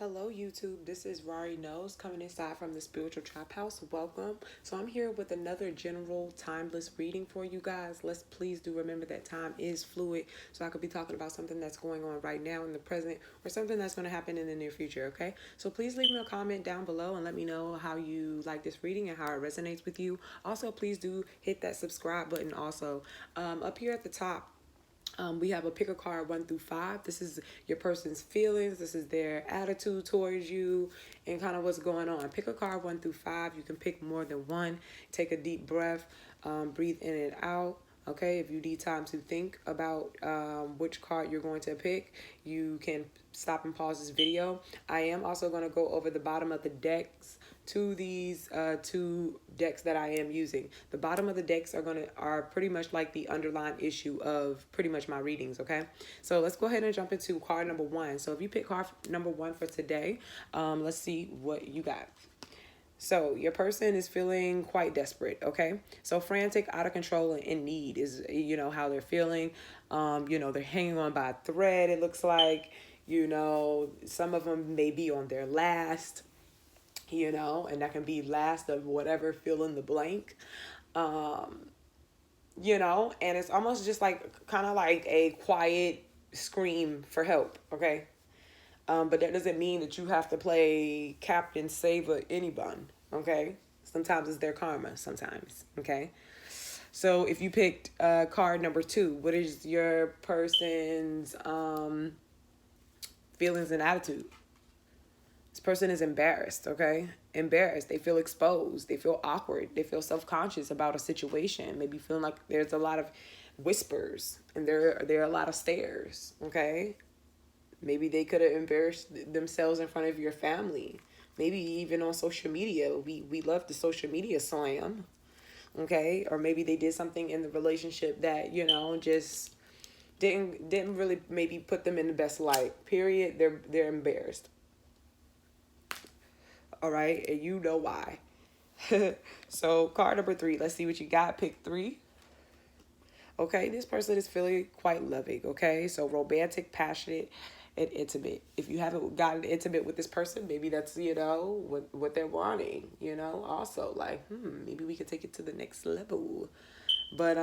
Hello, YouTube. This is Rari Knows coming inside from the Spiritual Trap House. Welcome. So, I'm here with another general timeless reading for you guys. Let's please do remember that time is fluid. So, I could be talking about something that's going on right now in the present or something that's going to happen in the near future. Okay. So, please leave me a comment down below and let me know how you like this reading and how it resonates with you. Also, please do hit that subscribe button. Also, up here at the top, we have a pick a card 1 through 5. This is your person's feelings. This is their attitude towards you and kind of what's going on. Pick a card 1 through 5. You can pick more than one. Take a deep breath. Breathe in and out. Okay, if you need time to think about which card you're going to pick, you can stop and pause this video. I am also going to go over the bottom of the decks to these two decks that I am using. The bottom of the decks are pretty much like the underlying issue of pretty much my readings, okay? So let's go ahead and jump into card number 1. So if you pick card number 1 for today, let's see what you got. So your person is feeling quite desperate, okay? So frantic, out of control, and in need is, how they're feeling. They're hanging on by a thread, it looks like. Some of them may be on their last, and that can be last of whatever, fill in the blank. And it's almost just like kind of like a quiet scream for help, okay? But that doesn't mean that you have to play Captain Saver anyone, okay? Sometimes it's their karma, sometimes, okay? So if you picked card number 2, what is your person's feelings and attitude? This person is embarrassed, okay? Embarrassed. They feel exposed. They feel awkward. They feel self-conscious about a situation. Maybe feeling like there's a lot of whispers and there are a lot of stares, okay? Maybe they could have embarrassed themselves in front of your family. Maybe even on social media. We love the social media slam, okay? Or maybe they did something in the relationship that, just didn't really maybe put them in the best light. Period. They're embarrassed. All right, and you know why. So card number 3, let's see what you got. Pick 3. Okay, this person is feeling quite loving, okay? So romantic, passionate, and intimate. If you haven't gotten intimate with this person, maybe that's, what they're wanting, Also, like, maybe we could take it to the next level. But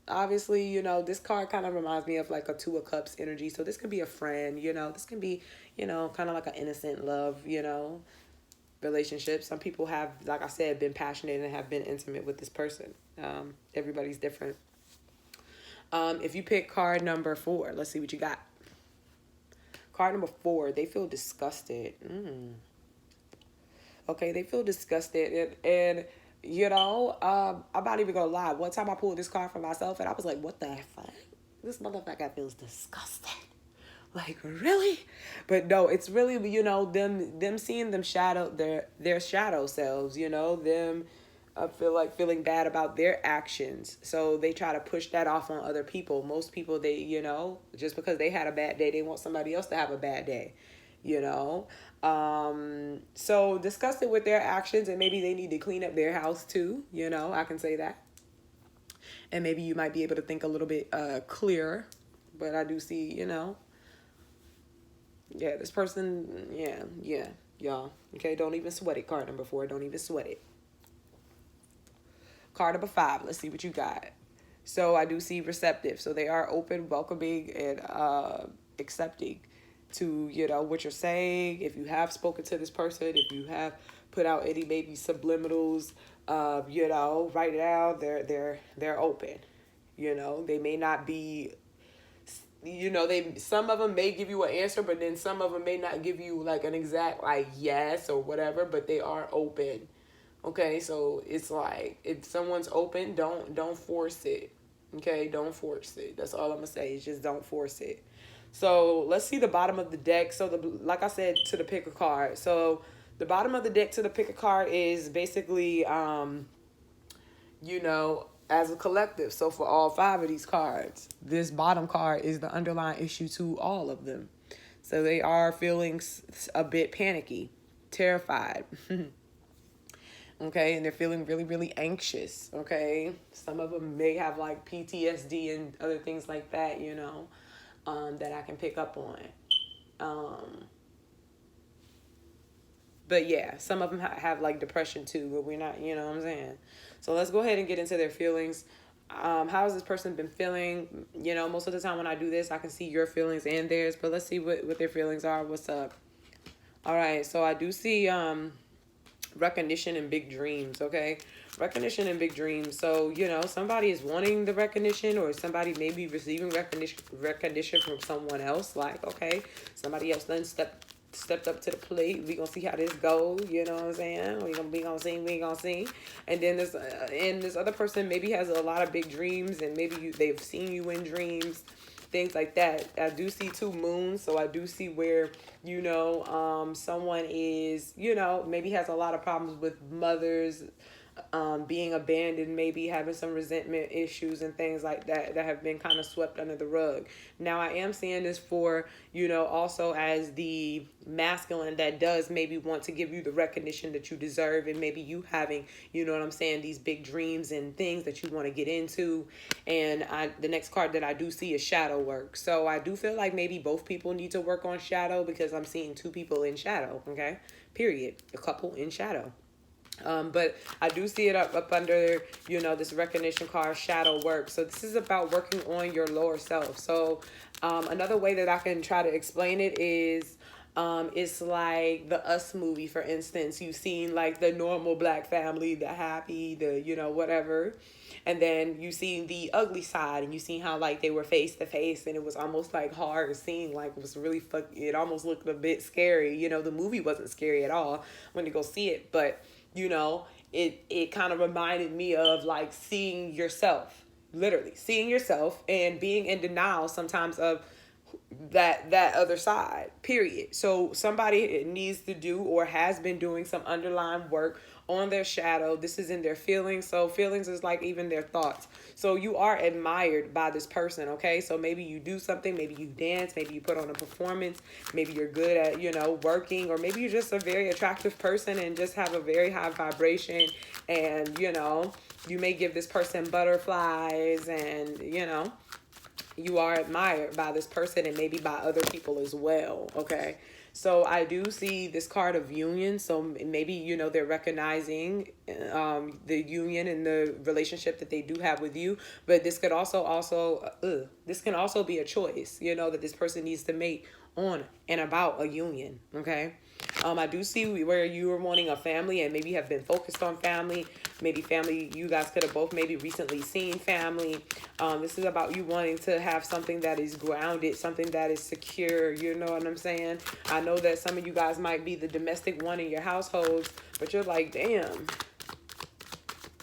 obviously, this card kind of reminds me of like a 2 of Cups energy. So this could be a friend, this can be, kind of like an innocent love, relationship. Some people have, like I said, been passionate and have been intimate with this person. Everybody's different. If you pick card number 4, let's see what you got. Card number 4, they feel disgusted. Okay, they feel disgusted. And I'm not even going to lie. One time I pulled this card for myself and I was like, what the fuck? This motherfucker feels disgusted. Like, really? But no, it's really, them seeing them shadow, their shadow selves, them feel like feeling bad about their actions. So they try to push that off on other people. Most people, they, just because they had a bad day, they want somebody else to have a bad day, So disgusted with their actions, and maybe they need to clean up their house too, I can say that. And maybe you might be able to think a little bit clearer. But I do see, yeah, this person, yeah, y'all. Okay, don't even sweat it. Card number 4, don't even sweat it. Card number 5, let's see what you got. So I do see receptive. So they are open, welcoming, and accepting to, what you're saying. If you have spoken to this person, if you have put out any maybe subliminals, right now they're open. They may not be, some of them may give you an answer, but then some of them may not give you like an exact like yes or whatever, but they are open. Okay, so it's like if someone's open, don't force it. Okay, don't force it. That's all I'm gonna say is just don't force it. So let's see the bottom of the deck. So like I said, to the pick a card. So the bottom of the deck to the pick a card is basically as a collective. So for all 5 of these cards, this bottom card is the underlying issue to all of them. So they are feeling a bit panicky, terrified. Okay, and they're feeling really, really anxious. Okay, some of them may have like PTSD and other things like that, that I can pick up on. But yeah, some of them have like depression too, but we're not, you know what I'm saying? So let's go ahead and get into their feelings. How has this person been feeling? You know, most of the time when I do this, I can see your feelings and theirs, but let's see what their feelings are. What's up? All right, so I do see recognition and big dreams, okay? Recognition and big dreams. So, you know, somebody is wanting the recognition, or somebody may be receiving recognition from someone else. Like, okay, somebody else then stepped up to the plate. We gonna see how this goes. You know what I'm saying? We gonna see. We gonna see. And then this other person maybe has a lot of big dreams, and maybe they've seen you in dreams, things like that. I do see two moons, so I do see where, you know, someone is, you know, maybe has a lot of problems with mothers, being abandoned, maybe having some resentment issues and things like that that have been kind of swept under the rug. Now, I am seeing this for, you know, also as the masculine that does maybe want to give you the recognition that you deserve, and maybe you having, you know what I'm saying, these big dreams and things that you want to get into. And the next card that I do see is shadow work. So I do feel like maybe both people need to work on shadow, because I'm seeing two people in shadow, okay? Period. A couple in shadow. But I do see it up under, you know, this recognition card, shadow work. So this is about working on your lower self. So another way that I can try to explain it is, it's like the Us movie, for instance. You've seen like the normal black family, the happy, the, you know, whatever. And then you seen the ugly side, and you seen how like they were face to face, and it was almost like hard seeing, like it was really it almost looked a bit scary. You know, the movie wasn't scary at all when you go see it, but you know, it kind of reminded me of like seeing yourself, literally seeing yourself, and being in denial sometimes of that other side, period. So somebody needs to do, or has been doing, some underlying work on their shadow. This is in their feelings. So feelings is like even their thoughts. So you are admired by this person, okay? So maybe you do something, maybe you dance, maybe you put on a performance, maybe you're good at, you know, working, or maybe you're just a very attractive person and just have a very high vibration, and, you know, you may give this person butterflies, and, you know, you are admired by this person, and maybe by other people as well, okay? So I do see this card of union. So maybe, you know, they're recognizing the union and the relationship that they do have with you. But this could this can also be a choice, you know, that this person needs to make on and about a union, okay? I do see where you are wanting a family, and maybe have been focused on family. Maybe family, you guys could have both maybe recently seen family. This is about you wanting to have something that is grounded, something that is secure. You know what I'm saying? I know that some of you guys might be the domestic one in your households, but you're like, damn,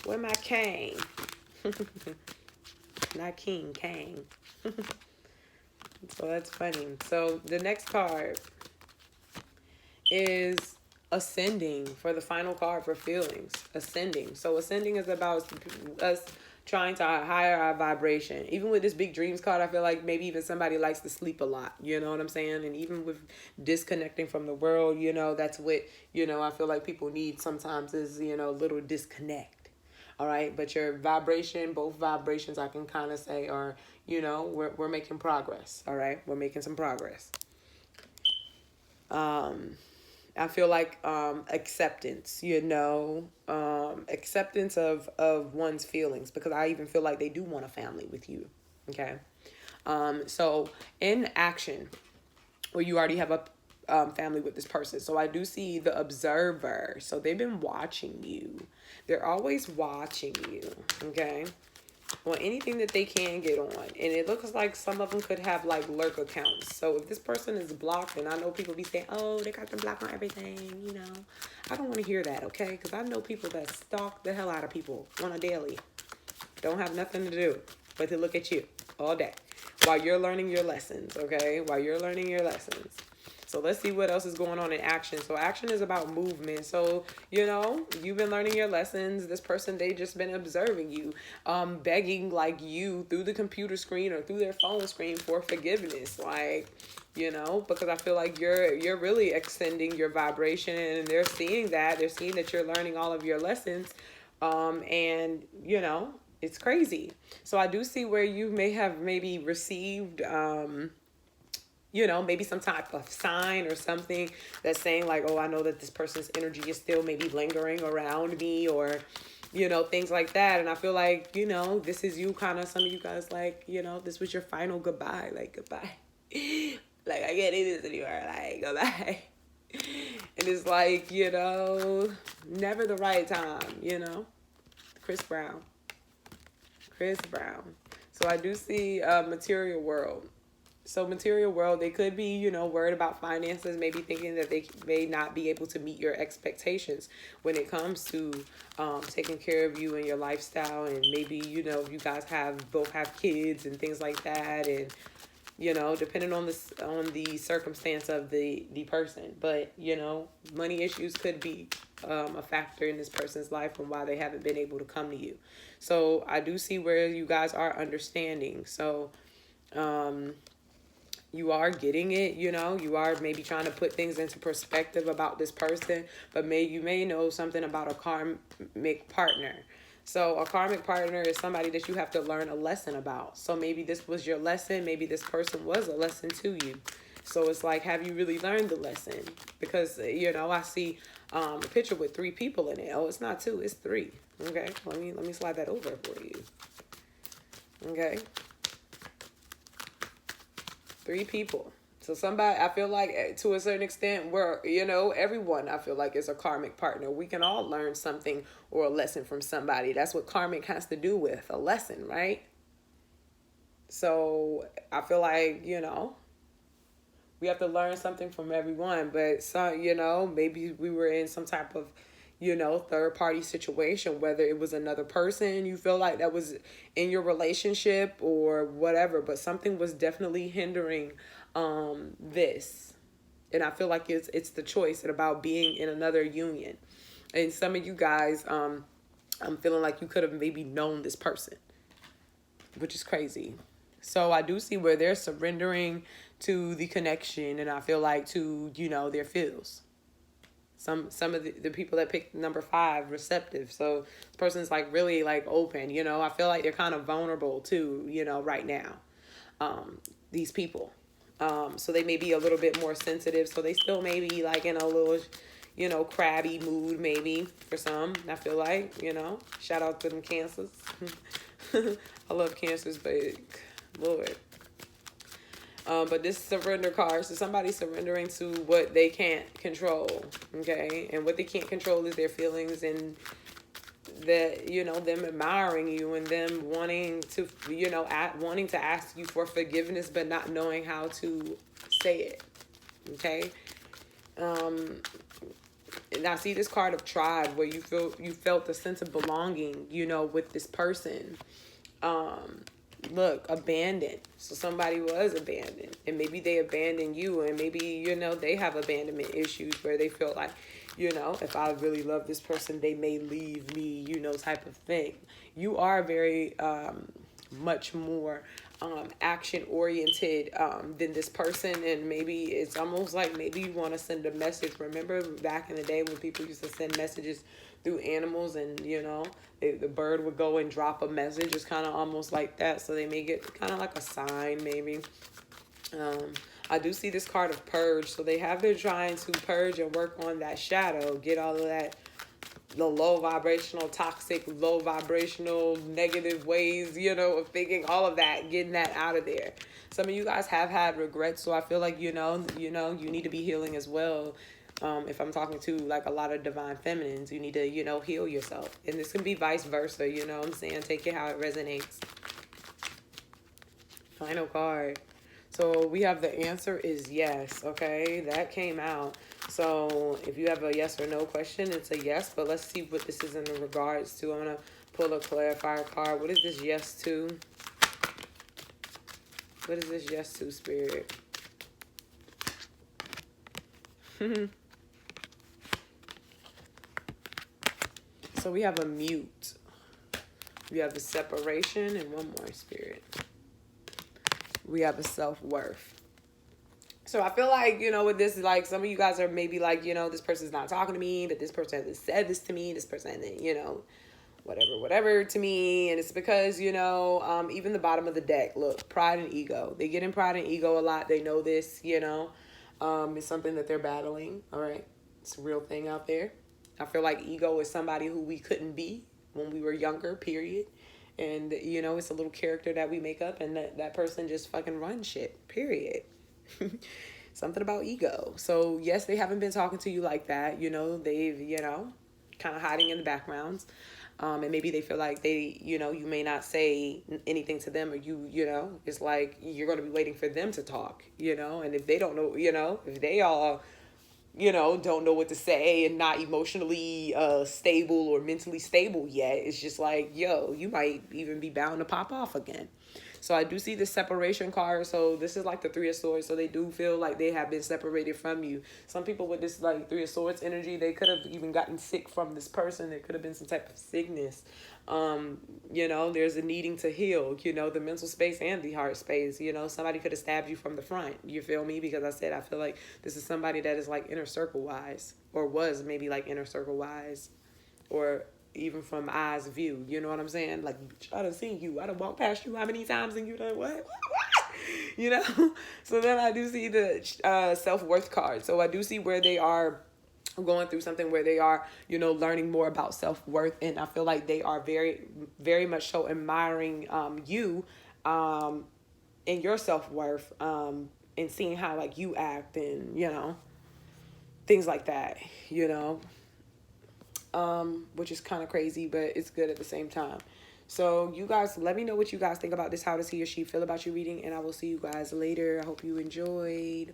where my king? Not king, Kang. So that's funny. So the next card is ascending, for the final card for feelings. Ascending. So ascending is about us trying to higher our vibration. Even with this big dreams card, I feel like maybe even somebody likes to sleep a lot. You know what I'm saying? And even with disconnecting from the world, you know, that's what, you know, I feel like people need sometimes is, you know, a little disconnect. All right. But your vibration, both vibrations, I can kind of say are, you know, we're making progress. All right. We're making some progress. I feel like acceptance, you know, acceptance of one's feelings, because I even feel like they do want a family with you. Okay. So in action, where you already have a family with this person. So I do see the observer. So they've been watching you. They're always watching you. Okay. On anything that they can get on. And it looks like some of them could have like lurk accounts. So if this person is blocked, and I know people be saying, oh, they got them blocked on everything, you know. I don't want to hear that, okay? Because I know people that stalk the hell out of people on a daily. Don't have nothing to do but to look at you all day while you're learning your lessons, okay? While you're learning your lessons. So let's see what else is going on in action. So action is about movement. So, you know, you've been learning your lessons. This person, they just been observing you, begging like you through the computer screen or through their phone screen for forgiveness. Like, you know, because I feel like you're really extending your vibration, and they're seeing that. They're seeing that you're learning all of your lessons. And, you know, it's crazy. So I do see where you may have maybe received, maybe some type of sign or something that's saying like, oh, I know that this person's energy is still maybe lingering around me, or, things like that. And I feel like, this is you kind of, some of you guys like, this was your final goodbye, like goodbye. Like, I can't do this anymore, like, goodbye. And it's like, never the right time. Chris Brown. So I do see material world. So material world, they could be, worried about finances, maybe thinking that they may not be able to meet your expectations when it comes to taking care of you and your lifestyle. And maybe, if you guys both have kids and things like that, and depending on the circumstance of the person. But money issues could be a factor in this person's life and why they haven't been able to come to you. So I do see where you guys are understanding. So you are getting it, you are maybe trying to put things into perspective about this person, but you may know something about a karmic partner. So a karmic partner is somebody that you have to learn a lesson about. So maybe this was your lesson. Maybe this person was a lesson to you. So it's like, have you really learned the lesson? Because, I see a picture with 3 people in it. Oh, it's not 2, it's 3. Okay, let me slide that over for you. Okay. 3 people. So somebody, I feel like to a certain extent, everyone I feel like is a karmic partner. We can all learn something or a lesson from somebody. That's what karmic has to do with, a lesson, right? So I feel like, we have to learn something from everyone. But maybe we were in some type of, third party situation, whether it was another person you feel like that was in your relationship or whatever, but something was definitely hindering this. And I feel like it's the choice and about being in another union. And some of you guys, I'm feeling like you could have maybe known this person, which is crazy. So I do see where they're surrendering to the connection, and I feel like to, their feels. Some of the people that picked number 5, receptive. So this person's like really like open, I feel like they're kind of vulnerable too, right now. These people. So they may be a little bit more sensitive. So they still may be like in a little, crabby mood maybe for some. I feel like, shout out to them Cancers. I love Cancers, but Lord. But this surrender card, so somebody's surrendering to what they can't control, okay? And what they can't control is their feelings, and that, them admiring you and them wanting to, wanting to ask you for forgiveness, but not knowing how to say it, okay? And I see this card of tribe where you felt a sense of belonging, with this person. Look, abandoned. So somebody was abandoned, and maybe they abandoned you, and maybe, they have abandonment issues where they feel like, if I really love this person, they may leave me, type of thing. You are very much more action oriented than this person, and maybe it's almost like maybe you want to send a message. Remember back in the day when people used to send messages through animals, and the bird would go and drop a message. It's kind of almost like that. So they may get kind of like a sign maybe. I do see this card of purge. So they have been trying to purge and work on that shadow, get all of that, the low vibrational, toxic, low vibrational, negative ways, of thinking, all of that, getting that out of there. Some of you guys have had regrets, so I feel like, you need to be healing as well. If I'm talking to like a lot of divine feminines, you need to, heal yourself. And this can be vice versa, what I'm saying? Take it how it resonates. Final card. So we have the answer is yes, okay? That came out. So if you have a yes or no question, it's a yes. But let's see what this is in regards to. I'm going to pull a clarifier card. What is this yes to? What is this yes to, Spirit? So we have a mute. We have a separation, and one more, Spirit. We have a self-worth. So I feel like, with this, like, some of you guys are maybe like, this person's not talking to me, but this person hasn't said this to me. This person hasn't, whatever to me. And it's because, you know, even the bottom of the deck, look, pride and ego. They get in pride and ego a lot. They know this, you know. It's something that they're battling. All right. It's a real thing out there. I feel like ego is somebody who we couldn't be when we were younger, period. And, you know, it's a little character that we make up, and that person just fucking runs shit, period. Something about ego. So, yes, they haven't been talking to you like that. You know, they've, you know, kind of hiding in the backgrounds. And maybe they feel like they, you know, you may not say anything to them, or you know, it's like you're going to be waiting for them to talk, you know, and if they don't know, you know, if they all, you know, don't know what to say and not emotionally stable or mentally stable yet, it's just like, yo, you might even be bound to pop off again. So I do see the separation card. So this is like the Three of Swords. So they do feel like they have been separated from you. Some people with this like Three of Swords energy, they could have even gotten sick from this person. There could have been some type of sickness. You know, there's a needing to heal, you know, the mental space and the heart space. You know, somebody could have stabbed you from the front. You feel me? Because I feel like this is somebody that is like inner circle wise, or was maybe like inner circle wise, or even from eyes view, you know what I'm saying? Like, I done seen you, I done walked past you how many times, and you done what? You know? So then I do see the self-worth card. So I do see where they are going through something where they are, you know, learning more about self-worth, and I feel like they are very much so admiring you and your self-worth, and seeing how like you act, and you know, things like that, you know, which is kind of crazy, but it's good at the same time. So you guys, let me know what you guys think about this. How does he or she feel about your reading? And I will see you guys later. I hope you enjoyed.